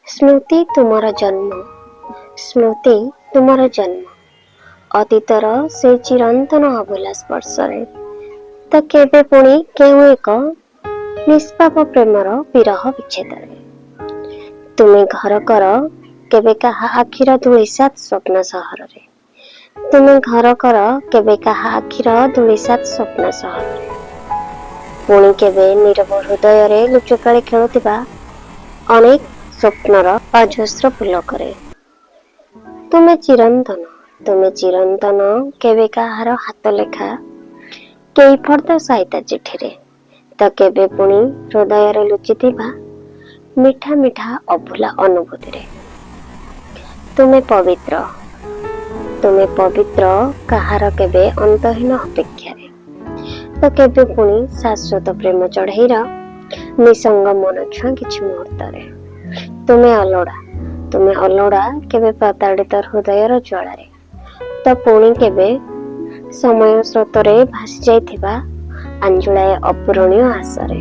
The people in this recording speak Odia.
ସ୍ମୃତି ତୁମର ଜନ୍ମ, ସ୍ମୃତି ତୁମର ଜନ୍ମ ଅତୀତର ସେ ଚିରନ୍ତନ ଅଭୁଲା ସ୍ପର୍ଶରେ ତ କେବେ ପୁଣି କେଉଁ ଏକ ନିଷ୍ପାପ ପ୍ରେମର ବିରହ ବିଚ୍ଛେଦରେ ତୁମେ ଘର କର କେବେ କାହା ଆଖିର ଧୂଳିସାତ୍ ସ୍ୱପ୍ନ ସହରରେ, ତୁମେ ଘର କର କେବେ କାହା ଆଖିର ଧୂଳିସାତ୍ ସ୍ୱପ୍ନ ସହରରେ, ପୁଣି କେବେ ନୀରବ ହୃଦୟରେ ଲୁଚକାଳି ଖେଳୁଥିବା ଅନେକ ସ୍ୱପ୍ନର ଅଜସ୍ର ପୁଲକରେ ତୁମେ ଚିରନ୍ତନ କେବେ କାହାର ହାତ ଲେଖା କେଇ ଫର୍ଦ୍ଦ ସାଇତା ଚିଠିରେ ତ କେବେ ପୁଣି ହୃଦୟରେ ଲୁଚିଥିବା ମିଠା ମିଠା ଅଭୁଲା ଅନୁଭୂତିରେ ତୁମେ ପବିତ୍ର କାହାର କେବେ ଅନ୍ତହୀନ ଅପେକ୍ଷାରେ ତ କେବେ ପୁଣି ଶାଶ୍ୱତ ପ୍ରେମ ଚଢ଼େଇର ନିସଙ୍ଗ ମନଛୁଆଁ କିଛି ମୁହୂର୍ତ୍ତରେ ତୁମେ ଅଲୋଡ଼ା କେବେ ପ୍ରତାଡ଼ିତ ହୃଦୟର ଜ୍ୱାଳାରେ ତ ପୁଣି କେବେ ସମୟ ସ୍ରୋତରେ ଭାସି ଯାଇଥିବା ଆଞ୍ଜୁଳାଏ ଅପୂରଣୀୟ ଆଶାରେ।